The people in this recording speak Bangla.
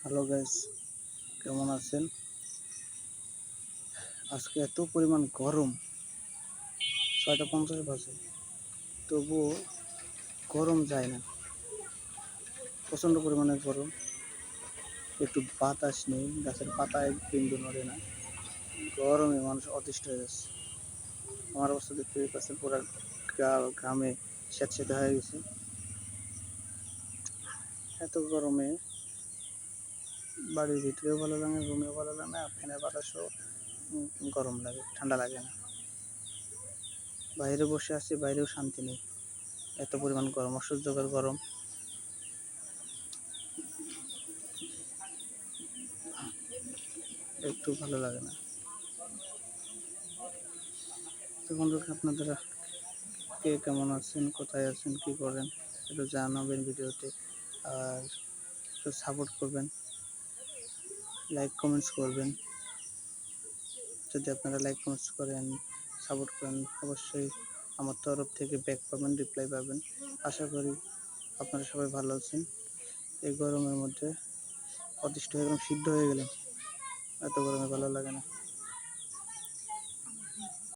হ্যালো গাইস, কেমন আছেন? আজকে এত পরিমাণ গরম, 6:50 বাজে, তবুও গরম যায় না। প্রচণ্ড পরিমাণে গরম, একটু বাতাস নেই, গাছের পাতা এক বিন্দু নড়ে না। গরমে মানুষ অতিষ্ঠ হয়ে যাচ্ছে। আমার অবস্থা দেখতেই পাচ্ছেন, পুরো ঘামে স্যাঁতসেঁতে হয়ে গেছে। এত গরমে বাড়ির ভিতরেও ভালো লাগে না, রুমেও ভালো লাগে না, ফ্যানের বাতাসও গরম লাগে, ঠান্ডা লাগে না। বাইরে বসে আছি, বাইরেও শান্তি নেই, এত পরিমাণ গরম, অসহ্যকর গরম। একটু ভালো লাগে না। তো বন্ধুরা, আপনারা কে কেমন আছেন, কোথায় আছেন, কি করেন, একটু জানাবেন ভিডিওতে। আর একটু সাপোর্ট করবেন, লাইক কমেন্টস করবেন। যদি আপনারা লাইক কমেন্টস করেন, সাপোর্ট করেন, অবশ্যই আমার তরফ থেকে ব্যাক পাবেন, রিপ্লাই পাবেন। আশা করি আপনারা সবাই ভালো আছেন। এই গরমের মধ্যে অতিষ্ঠ হয়ে গেলাম, সিদ্ধ হয়ে গেলাম, এত গরমে ভালো লাগে না।